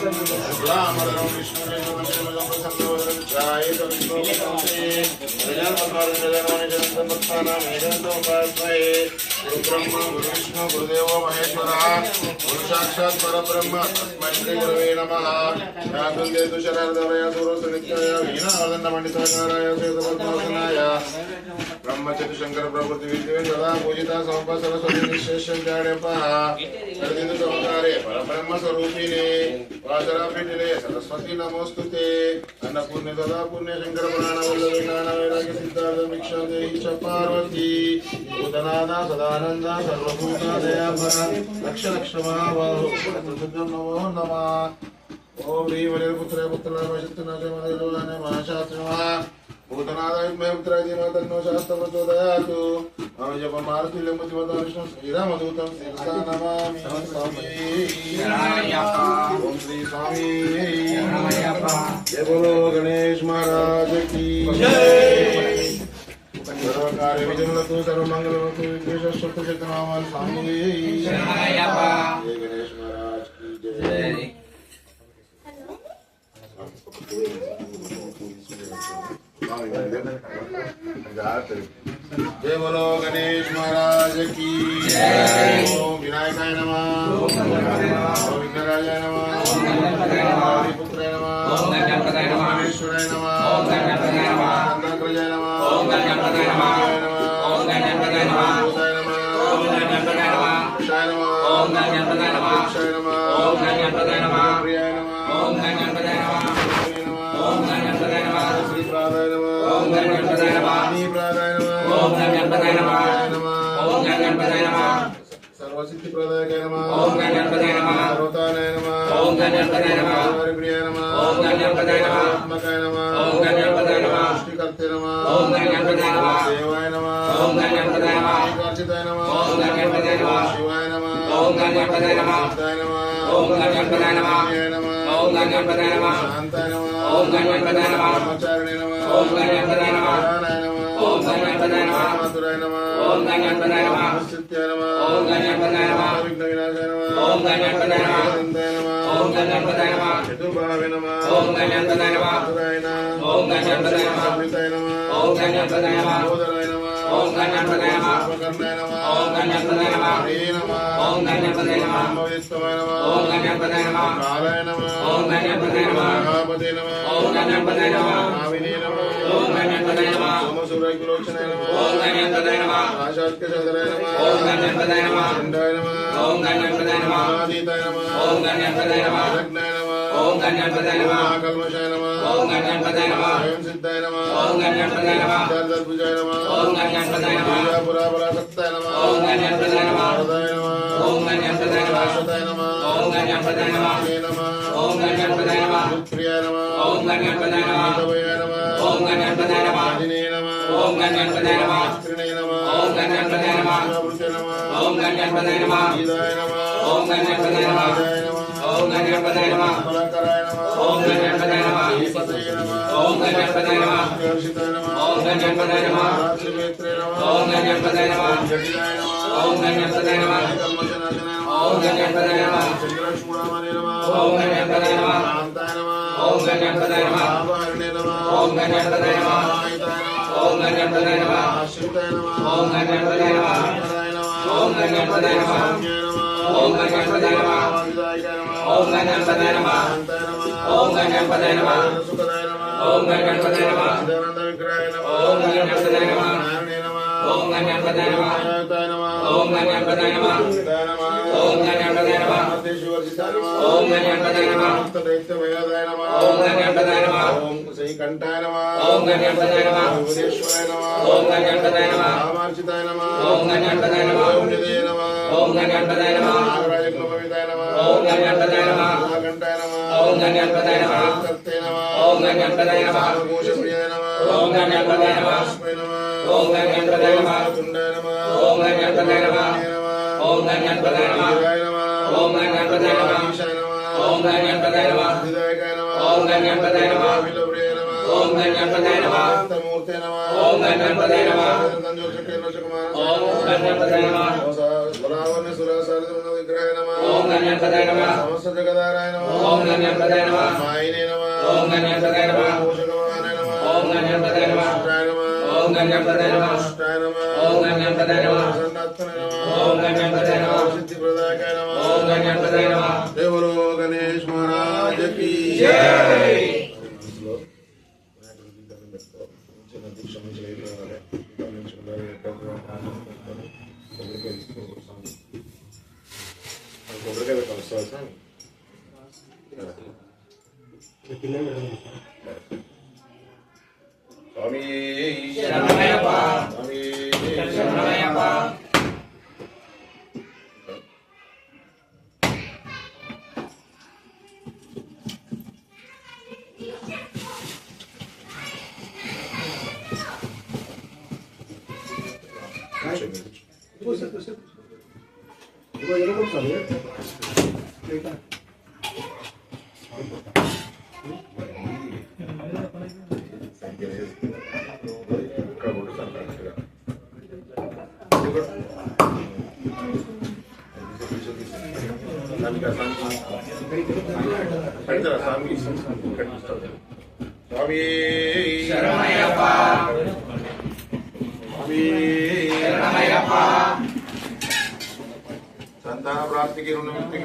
शुक्लांबरधरं विष्णुं शशिवर्णं प्रसन्नवदनं गुरुब्रह्मा गुरुविष्णु गुरुदेव महेश्वरः गुरु साक्षात् परब्रह्म तस्मै श्री गुरवे नमः। व्याकुलेतु शरदवय सुरसनित्याय वीणावदण्डमण्डिताकाराय श्वेतपद्मासनाय ब्रह्मचतुशंकर प्रभृति विद्ये सदा पूजिता सौंप सरस्वती निशेषज्ञानपः सर्वदिन सौकारे परब्रह्म स्वरूपिणे वासरापीठिले सरस्वती नमोस्तुते अन्नपूर्णे सदा पुण्य शंकर पुराण वल्लभे ज्ञान वैराग्य सिद्धार्थ भिक्षा देहि च पार्वती भूतनादा सदानंदा सर्वभूता दयाभरा लक्ष लक्ष महाबाहो नमो नमः। ओम ह्रीं वलिर्पुत्र पुत्रनामशक्तिनाथमदेवाने महाशास्त्रिनः भूतनादाय पुत्राय तन्नो शास्त्र प्रचोदयातु। मम जपमारुतिल्यं बुद्धिमतां विष्णु श्रीरामदूतं शिरसा नमामि। स्वामी ओम श्री स्वामी जय बोलो गणेश महाराज की जय। सर्वकार्य विजयमस्तु सर्वमंगलमस्तु विघ्नेश्वरशक्तिनाम स्वामी जय गणेश महाराज की जय। जय बोलो गणेश महाराज की जय। ओम विनायकाय नमः ओम विघ्नराजाय नमः ओम हरिपुत्राय नमः ओम गणेश्वराय नमः ओम गणपताय नमः नंदग्रजाय नमः ओम गणपताय नमः ओम गणपताय नमः भूताय नमः ओम गणपताय नमः क्षाय नमः ओम गणपताय नमः क्षाय नमः ओम गणपताय नमः प्रियाय नमः ओम गणपताय नमः ओम गणपताय नमः श्रीप्रादाय नमः ओम गणपताय नमः श्रीप्रादाय नमः ओम गणपताय नमः ओम गणपताय नमः सर्वसिद्धि प्रदायकाय नमः ओम गणपताय नमः सर्वतानाय नमः ओम गणपताय नमः हरिप्रियाय नमः ओम गणपताय नमः आत्मकाय नमः ओम गणपताय नमः सृष्टिकर्ते नमः ओम गणपताय नमः देवाय नमः ओम गणपताय नमः एकार्चिताय नमः ओम गणपताय नमः शिवाय नमः ओम गणपताय नमः बुद्धाय नमः ओम गणपताय नमः ओम गणपताय नमः शांताय नमः ओम गणपताय नमः ब्रह्मचारिणे नमः ओम गणपताय नमः ज्ञानाय नमः ओम गणपताय नमः मधुराय नमः ओम गणपताय नमः नित्याय नमः ओम गणपताय नमः विघ्नविनाशाय नमः ओम गणपताय नमः अनंताय नमः ओम गणपताय नमः चतुर्भावे नमः ओम गणपताय नमः मधुराय नमः ओम गणपताय नमः अमृताय नमः ओम गणपताय नमः बोधराय नमः ओम गणपताय नमः उपकरणाय नमः ओम गणपताय नमः हरे नमः ओम गणपताय नमः ब्रह्मविष्णवे नमः ओम गणपताय नमः कालाय नमः ओम गणपताय नमः महापते नमः ओम गणपताय नमः नाविने नमः ओम गणपताय नमः सोमसूर्यकुलोचनाय नमः ओम गणपताय नमः आशात्कशोदराय नमः ओम गणपताय नमः चण्डाय नमः ओम गणपताय नमः आदिताय नमः ओम गणपताय नमः विघ्नाय नमः ओम गणपताय नमः महाकल्मषाय नमः ओम गणपताय नमः स्वयं सिद्धाय नमः ओम गणपताय नमः सिद्धार्थभुजाय नमः ओम गणपताय नमः पुरापरासक्ताय नमः ओम गणपताय नमः वरदाय नमः ओम गणपताय नमः शाश्वताय नमः ओम गणपताय नमः ओम गणपताय नमः प्रियाय नमः ओम गणपताय नमः भवयाय नमः ओम गणपताय नमः अजिने नमः ओम गणपताय नमः त्रिणे नमः ओम गणपताय नमः वृते नमः ओम गणपताय नमः ईदाय नमः ओम गणपताय नमः ओम गणपताय नमः फलकराय नमः ओम गणपताय नमः ईपतये नमः ओम गणपताय नमः हर्षिताय नमः ओम गणपताय नमः रात्रिवेत्रे नमः ओम गणपताय नमः जटिलाय नमः ओम गणपताय नमः कल्मषनाशनाय नमः ओम गणपताय नमः चन्द्रचूडामणे नमः ओम गणपताय नमः शान्ताय नमः ओम गणपताय नमः आभारणे नमः ओम गणपताय नमः आयताय नमः ओम गणपताय नमः आश्रिताय नमः ओम गणपताय नमः कराय नमः ओम गणपताय नमः ओम गणपताय नमः वादिदायकाय नमः ओम गणपताय नमः शान्ताय नमः ओम गणपताय नमः सुखदाय नमः ओम गणपताय नमः देवानंद विग्रहाय नमः ओम गणपताय नमः नारायणे नमः ओम गणपताय नमः आयताय नमः ओम गणपताय नमः सिद्धाय नमः ओम गणपताय नमः देशवर्जिताय नमः ओम गणपताय नमः दैत्यभयादाय नमः ओम गणपताय नमः ओम श्रीकंठाय नमः ओम गणपताय नमः भुवनेश्वराय नमः ओम गणपताय नमः रामार्चिताय नमः ओम गणपताय नमः ओम निधये नमः ओम गणपताय नमः नागराजकुलभविताय नमः ओम गणपताय नमः नागकंठाय नमः ओम गणपताय नमः सत्ते नमः ओम गणपताय नमः घोषप्रियाय नमः ओम गणपताय नमः अस्मै नमः ओम गणपताय नमः तुण्डाय नमः ओम गणपताय नमः ओम गणपताय नमः ओम गणपताय नमः ईशाय नमः ओम गणपताय नमः विदायकाय नमः ओम गणपताय नमः विलव्रिय नमः ओम गणपताय नमः मूर्ते नमः ओम गणपताय नमः ओम गणपताय नमः ओम गणपताय नमः गण्यपतये नमः समस्त जगदाराय नमः ओम गण्यपतये नमः मायिने नमः ओम गण्यपतये नमः भूषगवाहने नमः ओम गण्यपतये नमः शिष्टाय नमः ओम गण्यपतये नमः शिष्टाय नमः ओम गण्यपतये नमः प्रसन्नात्मने नमः ओम गण्यपतये नमः सिद्धिप्रदायकाय नमः ओम गण्यपतये नमः जय बोलो गणेश महाराज की जय। स्वामी शरणमయ్యప్ప स्वामी शरणमయ్యప్ప स्वामी शरणमయ్యప్ప स्वामी शरणमయ్యప్ప संतान प्राप्ति की ऋणमुक्ति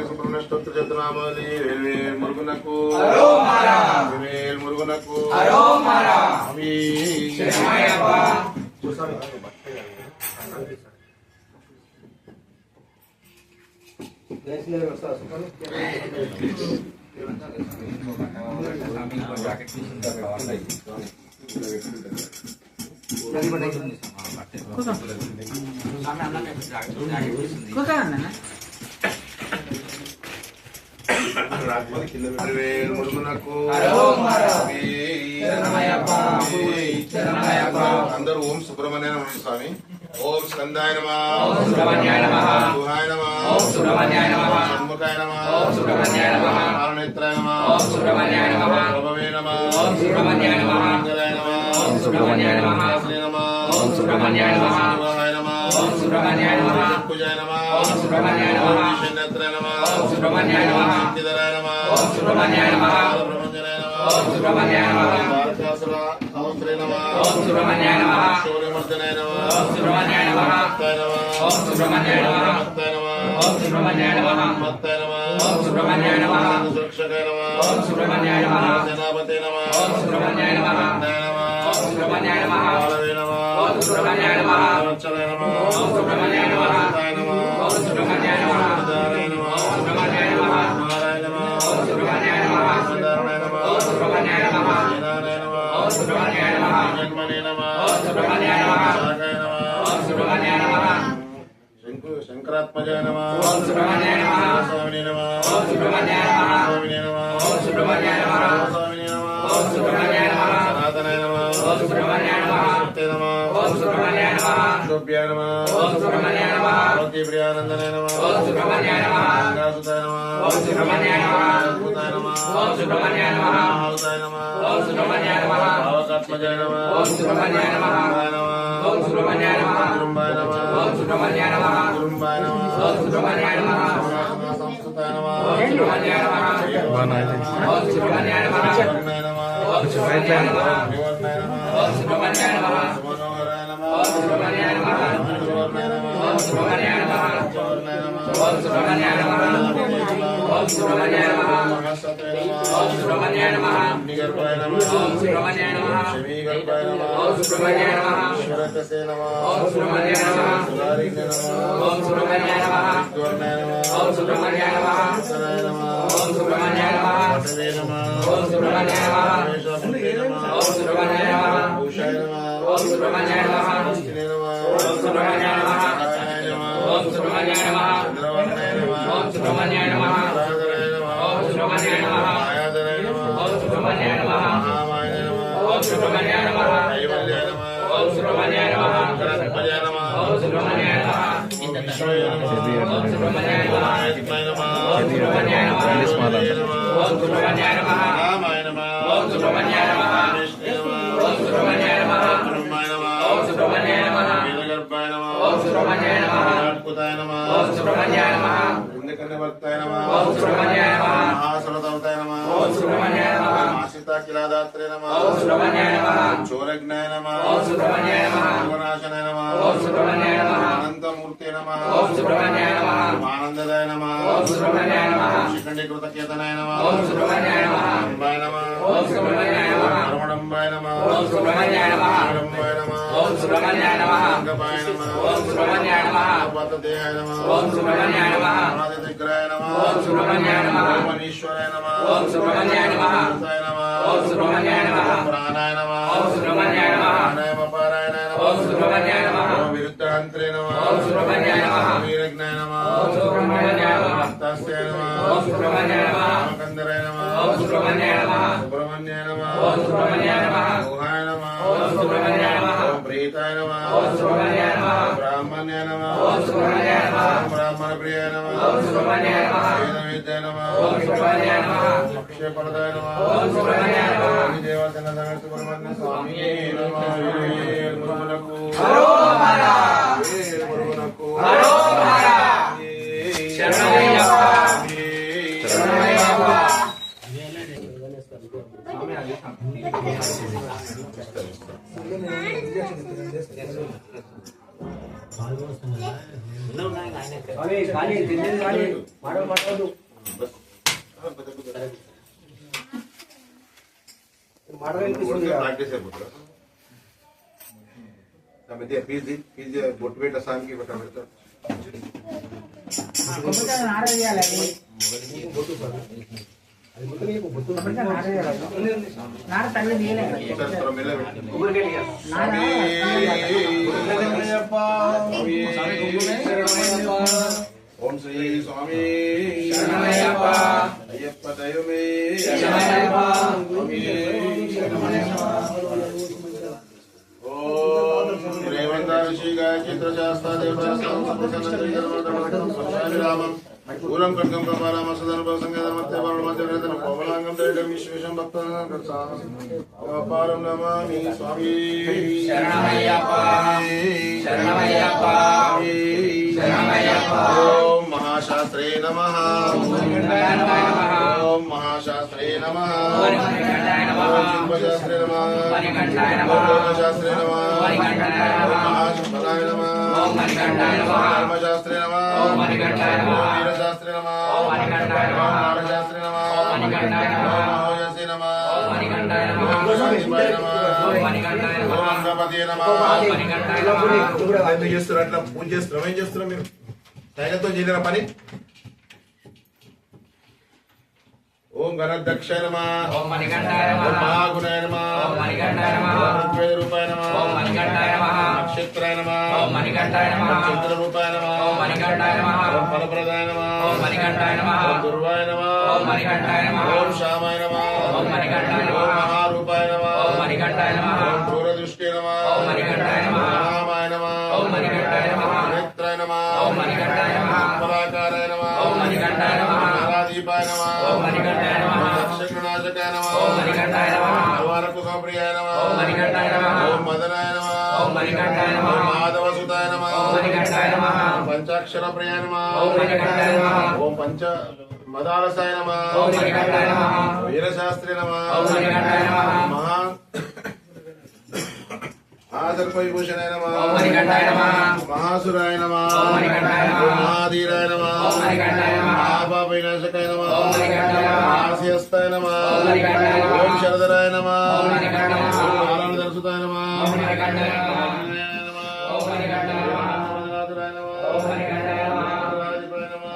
सुब्रह्मण्य स्तोत्र जतनामली वेल मुरुगनकु हरोमारा वेल मुरुगनकु हरोमारा स्वामी शरणमయ్యప్ప वेल मुरुगनकु हरोमारा स्वामी शरणमయ్యప్ప शरणमయ్యప్ప अंदर ओम सुब्रह्मण्य नमः स्वामी ओम स्कंदाय नमः ओम सुब्रह्मण्याय नमः गुहाय नमः ओम सुब्रह्मण्याय नमः षण्मुखाय नमः ओम सुब्रह्मण्याय नमः कालनेत्राय नमः ओम सुब्रह्मण्याय नमः प्रभवे नमः ओम सुब्रह्मण्याय नमः मंगलाय नमः ओम सुब्रह्मण्याय नमः वासने नमः ओम सुब्रह्मण्याय नमः शिवाय नमः ओम सुब्रह्मण्याय नमः पूजाय नमः ओम सुब्रह्मण्याय नमः विष्णुनेत्राय नमः ओम सुब्रह्मण्याय नमः सिद्धिधराय नमः ओम सुब्रह्मण्याय नमः ब्रह्मण्यनाय नमः ओम सुब्रह्मण्याय नमः बालकासुर सहस्रे नमः ओम सुब्रह्मण्याय नमः शौर्यमर्दनाय नमः ओम सुब्रह्मण्याय नमः भक्ताय नमः ओम सुब्रह्मण्याय नमः भक्ताय नमः ओम सुब्रह्मण्याय नमः भक्ताय नमः ओम सुब्रह्मण्याय नमः सुरक्षकाय नमः ओम सुब्रह्मण्याय नमः सेनापते नमः ओम सुब्रह्मण्याय नमः भक्ताय नमः ओम सुब्रह्मण्याय नमः बालवे नमः ओम सुब्रह्मण्याय नमः वत्सलाय नमः ओम सुब्रह्मण्याय नमः भक्ताय नमः ओम सुब्रह्मण्याय नमः उदाराय नमः ओम सुब्रह्मण्याय नमः कुमाराय नमः ओम सुब्रह्मण्याय नमः सुधारणाय नमः ओम सुब्रह्मण्याय नमः सेनानाय नमः ओम सुब्रह्मण्याय नमः जन्मने नमः ओम सुब्रह्मण्याय नमः शाखाय नमः ओम सुब्रह्मण्याय नमः शंकरात्मजाय नमः ओम सुब्रह्मण्याय नमः स्वामिने नमः ओम सुब्रह्मण्याय नमः स्वामिने नमः ओम सुब्रह्मण्याय नमः स्वामिने नमः ओम सुब्रह्मण्याय नमः सनातनाय नमः ओम सुब्रह्मण्याय नमः सत्ये नमः ओम सुब्रह्मण्याय नमः शोभ्याय नमः ओम सुब्रह्मण्याय नमः प्रियानंदनाय नमः ओम सुब्रह्मण्याय नमः गंगासुताय नमः ओम सुब्रह्मण्याय नमः अद्भुताय नमः ओम सुब्रह्मण्याय नमः महावताय नमः ओम सुब्रह्मण्याय नमः भावकात्मजाय नमः ओम सुब्रह्मण्याय नमः ओम सुब्रह्मण्याय नमः गुरुम्बाय नमः ओम सुब्रह्मण्याय नमः गुरुम्बाय नमः ओम सुब्रह्मण्याय नमः संस्कृताय नमः ओम सुब्रह्मण्याय नमः ओम सुब्रह्मण्याय नमः वर्णाय नमः ओम सुब्रह्मण्याय नमः विवर्णाय नमः ओम सुब्रह्मण्याय नमः मनोहराय नमः ओम सुब्रह्मण्याय नमः गुरुवर्णाय नमः ओम सुब्रह्मण्याय नमः वर्णाय नमः ओम सुब्रह्मण्याय नमः ओम सुब्रह्मण्याय नमः महासत्वे नमः ओम सुब्रह्मण्याय नमः निगर्भाय नमः ओम सुब्रह्मण्याय नमः शमीगर्भाय नमः ओम सुब्रह्मण्याय नमः ईश्वरतसे नमः ओम सुब्रह्मण्याय नमः सुधारिणे नमः ओम सुब्रह्मण्याय नमः विवर्णाय नमः ओम सुब्रह्मण्याय नमः उत्तराय नमः ओम सुब्रह्मण्याय नमः वासवे नमः ओम सुब्रह्मण्याय नमः वेशपुत्रे नमः ओम सुब्रह्मण्याय नमः भूषाय नमः ओम सुब्रह्मण्याय नमः हस्तिने नमः ओम सुब्रह्मण्याय नमः नारायणाय नमः ओम सुब्रह्मण्याय नमः चंद्रवर्णाय नमः ओम सुब्रह्मण्याय नमः राधराय नमः ओम सुब्रह्मण्याय नमः मायाधराय नमः ओम सुब्रह्मण्याय नमः महामाय नमः ओम सुब्रह्मण्याय नमः कैवल्याय नमः ओम सुब्रह्मण्याय नमः शंकरात्मजाय नमः ओम सुब्रह्मण्याय नमः विष्णुवे नमः ओम सुब्रह्मण्याय नमः आत्माय नमः ओम सुब्रह्मण्याय नमः ओम सुब्रह्मण्याय नमः रामाय नमः ओम सुब्रह्मण्याय नमः विष्णुवे नमः ओम सुब्रह्मण्याय नमः ब्रह्माय नमः ओम सुब्रह्मण्याय नमः वेदगर्भाय नमः ओम सुब्रह्मण्याय नमः अद्भुताय नमः ओम सुब्रह्मण्याय नमः నీలకన్యవర్తాయ నమః ఓం సుబ్రహ్మణ్యాయ నమః మహాసరదవతాయ నమః ఓం సుబ్రహ్మణ్యాయ నమః ఆశ్రితాఖిలాదాత్రే నమః ఓం సుబ్రహ్మణ్యాయ నమః చోరజ్ఞాయ నమః ఓం సుబ్రహ్మణ్యాయ నమః సర్వనాశనాయ నమః ఓం సుబ్రహ్మణ్యాయ నమః అనంతమూర్తే నమః ఓం సుబ్రహ్మణ్యాయ నమః ఆనందదాయ నమః ఓం సుబ్రహ్మణ్యాయ నమః శిఖండీకృతకేతనాయ నమః ఓం సుబ్రహ్మణ్యాయ నమః అంబాయ నమః ఓం సుబ్రహ్మణ్యాయ నమః పరమడంబాయ నమః ఓం సుబ్రహ్మణ్యాయ నమః పరమంబాయ నమః ఓం సుబ్రహ్మణ్యాయ నమః అంగపాయ నమః ఓం సుబ్రహ్మణ్యాయ నమః పతదేహాయ నమః ఓం సుబ్రహ్మణ్యాయ నమః ఆదిత్యగ్రహాయ నమః ఓం సుబ్రహ్మణ్యాయ నమః మనీశ్వరాయ నమః ఓం సుబ్రహ్మణ్యాయ నమః అమృతాయ నమః ఓం సుబ్రహ్మణ్యాయ నమః ప్రాణాయ నమః ఓం సుబ్రహ్మణ్యాయ నమః ప్రాణాయామపారాయణాయ నమః ఓం సుబ్రహ్మణ్యాయ నమః ఓం విరుద్ధాంత్రే నమః ఓం సుబ్రహ్మణ్యాయ నమః వీరజ్ఞాయ నమః ఓం సుబ్రహ్మణ్యాయ నమః హస్తాస్యాయ నమః ఓం సుబ్రహ్మణ్యాయ నమః రామకందరాయ నమః ఓం సుబ్రహ్మణ్యాయ నమః సుబ్రహ్మణ్యాయ నమః ఓం సుబ్రహ్మణ్యాయ నమః మోహాయ నమః ఓం సుబ్రహ్మణ్యాయ నమః ఓం ప్రీతాయ నమః ఓం సుబ్రహ్మణ్యాయ నమః బ్రాహ్మణ్యాయ నమః ఓం సుబ్రహ్మణ్యాయ నమః బ్రాహ్మణ ప్రియాయ నమః ఓం సుబ్రహ్మణ్యాయ నమః వేద విద్యాయ నమః ఓం సుబ్రహ్మణ్యాయ నమః అక్షయపరదాయ నమః ఓం సుబ్రహ్మణ్యాయ నమః దేవసేన సమేత సుబ్రహ్మణ్య స్వామి నమః గురువులకు హరోహర గురువులకు హరోహర శరణమయ్యప్ప శరణమయ్యప్ప ప్రాక్టీస్ అయిపోతారు ఫీజు బొట్టు పెట్ట సాంకి పెడతా ఓం శ్రీ స్వామి శరణమయ్యప్ప అయ్యప్ప దైవమే శరణమయ్యప్ప ఓం రేవంత ఋషిగా చిత్రశాస్త్ర దేవతారామం పూలం కట్కం కపాలామ సదనుభవ సంగేతమత్తే మధ్యవేదన కోమలాంగం దైడం విశ్వేశం భక్తారం నమామి స్వామి శరణమయ్యప్ప శరణమయ్యప్ప శరణమయ్యప్ప ఓం మహాశాస్త్రే నమః ఓం మహాశాస్త్రే నమః ఓం శిల్పశాస్త్రే నమః ఓం లోకశాస్త్రే నమః ఓం మహాశుభలాయ నమః ఓం ధర్మశాస్త్రే నమః ఓం వీరశాస్త్రే నమః ఓం నారశాస్త్రే నమః ఓం మహోజసే నమః ఓం శాంతిపాయ నమః ఓం గణపతియే నమః ఎందుకు చేస్తున్నారు అట్లా పూజ చేస్తున్నాం ఏం చేస్తున్నాం మీరు తైలతో చేయలేరా పని ఓం గణాధ్యక్షాయ నమః ఓం మణికంఠాయ నమః ఓం మహాగుణాయ నమః ఓం మణికంఠాయ నమః ఓం ఋగ్వేద రూపాయ నమః ఓం మణికంఠాయ నమః నక్షత్రాయ నమః ఓం మణికంఠాయ నమః నక్షత్ర రూపాయ నమః ఓం మణికంఠాయ నమః ఓం ఫలప్రదాయ నమః ఓం మణికంఠాయ నమః ఓం దుర్వాయ నమః ఓం మణికంఠాయ నమః ఓం శ్యామాయ నమః ఓం మణికంఠాయ నమః ఓం మహారూపాయ నమః ఓం మణికంఠాయ నమః ఓం దూరదృష్టే నమః ఓం మణికంఠాయ నమః రామాయ నమః ఓం మణికంఠాయ నమః నేత్రాయ నమః ఓం మణికంఠాయ నమః పరాకారాయ నమః ఓం మణికంఠాయ నమః నారాదీపాయ నమః ఓం మణికంఠాయ నమః దక్షిణనాశకాయ నమః ఓం మణికంఠాయ నమః అవారకుశప్రియాయ నమః ఓం మణికంఠాయ నమః ఓం మదనాయ నమః ఓం మణికంఠాయ నమః ఓం మాధవసుతాయ నమః ఓం మణికంఠాయ నమః పంచాక్షర ప్రియాయ నమః ఓం మణికంఠాయ నమః ఓం పంచ మదాలసాయ నమః ఓం మణికంఠాయ నమః వీరశాస్త్రి నమః ఓం మణికంఠాయ నమః మహా ఆదర్పవిభూషణాయ నమః ఓం మణికంఠాయ నమః మహాసురాయ నమః ఓం మణికంఠాయ నమః మహాధీరాయ నమః ఓం మణికంఠాయ నమః మహాపాప వినాశకాయ నమః ఓం మణికంఠాయ నమః మహాస్యస్తాయ నమః ఓం మణికంఠాయ నమః ఓం శరదరాయ నమః ఓం మణికంఠాయ నమః ఓం నారాయణ దర్శితాయ నమః ఓం మణికంఠాయ నమః ఓం మణికంఠాయ నమః ఓం మణికంఠాయ నమః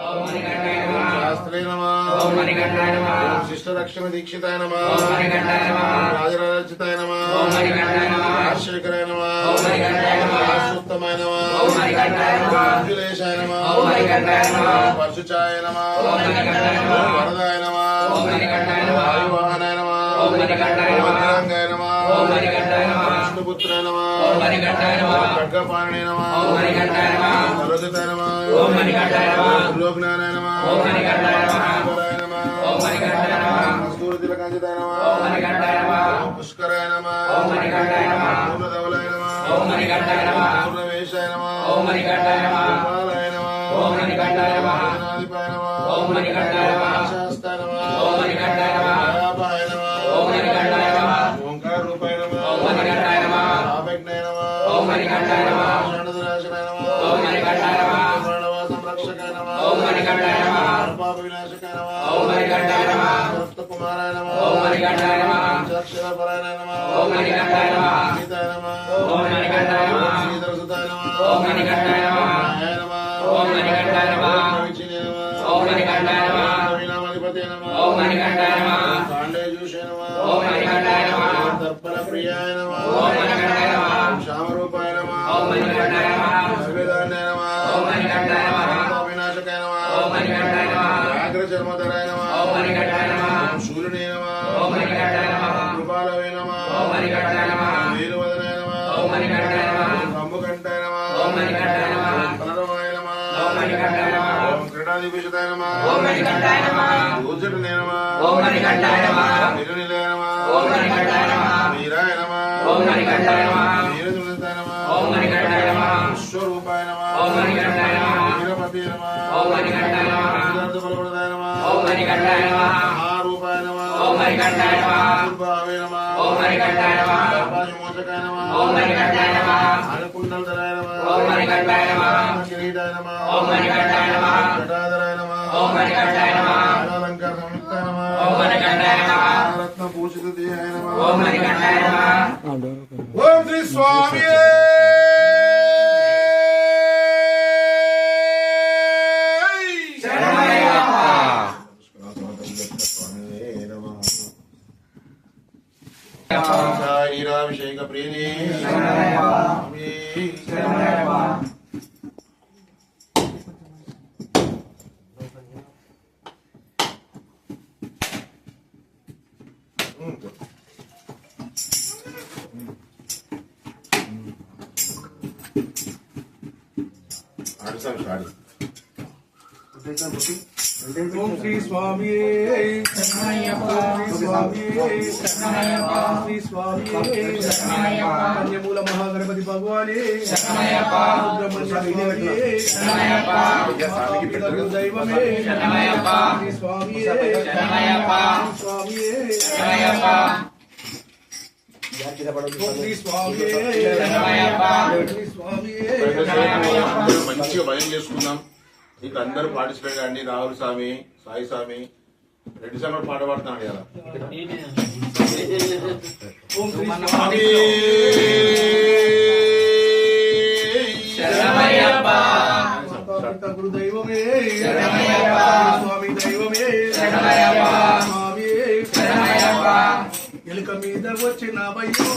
ఓం మణికంఠాయ నమః శాస్త్రే నమః ఓం మణికంఠాయ నమః ఓం శిష్టరక్షణ దీక్షితాయ నమః ఓం మణికంఠాయ నమః రాజరాజితాయ నమః ఓం మణికంఠాయ నమః రాజశేఖరాయ నమః ఓం మణికంఠాయ నమః రాజోత్తమాయ నమః ఓం మణికంఠాయ నమః మంజులేశాయ నమః ఓం మణికంఠాయ నమః పరశుచాయ నమః ఓం మణికంఠాయ నమః వరదాయ నమః ఓం మణికంఠాయ నమః వాయువాహనాయ నమః ఓం మణికంఠాయ నమః వజ్రాంగాయ నమః ఓం మణికంఠాయ నమః విష్ణుపుత్రాయ నమః ఓం మణికంఠాయ నమః ఖడ్గపాణినే నమః ఓం మణికంఠాయ నమః సరస్వతాయ నమః ఓం మణికంఠాయ నమః లోకనారాయణ నమః ఓం మణికంఠాయ నమః ఈశ్వరాయ నమః ఓం మణికంఠాయ నమః కస్తూరితిలకాంచితాయ నమః ఓం మణికంఠాయ నమః పుష్కరాయ నమః ఓం మణికంఠాయ నమః పూర్ణధవలాయ నమః ఓం మణికంఠాయ నమః పూర్ణవేశాయ నమః ఓం మణికంఠాయ నమః గోపాలాయ నమః ఓం మణికంఠాయ నమః గణాధిపాయ నమః ఓం మణికంఠాయ నమః శాస్త్రాయ నమః ఓం మణికంఠాయ నమః దయాపాయ నమః ఓం మణికంఠాయ నమః ఓంకార రూపాయ నమః ఓం మణికంఠాయ నమః ఆపజ్ఞాయ నమః ఓం మణికంఠాయ నమః శరణదరాశనాయ నమః ఓం మణికంఠాయ నమః ప్రణవ సంరక్షకాయ నమః ఓం మణికంఠాయ నమః పాప వినాశకాయ నమః ఓం మణికంఠాయ నమః సప్తకుమారాయ నమః ఓం మణికంఠాయ నమః అక్షరపరాయణ నమః ఓం మణికంఠాయ నమః సీతాయ నమః ఓం మణికంఠాయ నమః శ్రీధరసుతాయ నమః ఓం మణికంఠాయ నమః నారాయణ నమః ఓం మణికంఠాయ నమః విచినే నమః ఓం మణికంఠాయ నమః కవినామధిపతే నమః ఓం మణికంఠాయ నమః కాండేజూషే నమః ఓం మణికంఠాయ నమః దర్పణ ప్రియాయ నమః ఓం మణికంఠాయ నమః శ్యామరూపాయ నమః ఓం మణికంఠాయ నమః సర్వేదాన్యాయ నమః ఓం మణికంఠాయ నమః వినాశకాయ నమః ఓం మణికంఠాయ నమః వ్యాఘ్ర చర్మధరాయ నమః ఓం మణికంఠాయ నమః శూలినే నమః ఓం మణికంఠాయ నమః కృపాలవే నమః ఓం మణికంఠాయ నమః వీరవదనాయ నమః ఓం మణికంఠాయ నమః కంబుకంఠాయ నమః ఓం మణికంఠాయ నమః కలరవాయ నమః ఓం మణికంఠాయ నమః ఓం క్రీడాదివిషదాయ నమః ఓం మణికంఠాయ నమః ఊజటనే నమః ఓం మణికంఠాయ నమః నిరునిలయ నమః ఓం మణికంఠాయ నమః వీరాయ నమః ఓం మణికంఠాయ నమః వీరదులితాయ నమః ఓం మణికంఠాయ నమః విశ్వరూపాయ నమః ఓం మణికంఠాయ నమః వీరపతే నమః ఓం మణికంఠాయ నమః సిద్ధార్థబలవరదాయ నమః ఓం మణికంఠాయ నమః మహారూపాయ నమః ఓం మణికంఠాయ నమః దుర్భావే నమః ఓం మణికంఠాయ నమః ఆకాశమోచకాయ నమః ఓం మణికంఠాయ నమః ఆనకుండలధరాయ నమః ఓం మణికంఠాయ నమః కిరీటాయ నమః ఓం మణికంఠాయ నమః జటాధరాయ నమః ఓం మణికంఠాయ నమః అలంకార సంయుక్తాయ నమః ఓం మణికంఠాయ నమః రత్న భూషిత దేహాయ నమః ఓం మణికంఠాయ నమః ఓం శ్రీ స్వామి నీరాభిషేక ప్రియనే స్వామి ఓం శ్రీ స్వామి శ్రీ స్వామి కన్యమూల మహాగణపతి భగవానే సుబ్రహ్మణ్య దైవమే శ్రీ స్వామి స్వామి శ్రీ స్వామి శ్రీ స్వామి మంచిగా భయం చేసుకుందాం. ఇక్కడ అందరూ పార్టిసిపేట్ కండి. రాహుల్ స్వామి, సాయి స్వామి, రెడ్డి స్వామి పాట పాడుతున్నాడు కదా. ఓం శ్రీ స్వామి గురుదైవమే స్వామి దైవమే స్వామి ఎలుక మీద వచ్చిన వయ్యో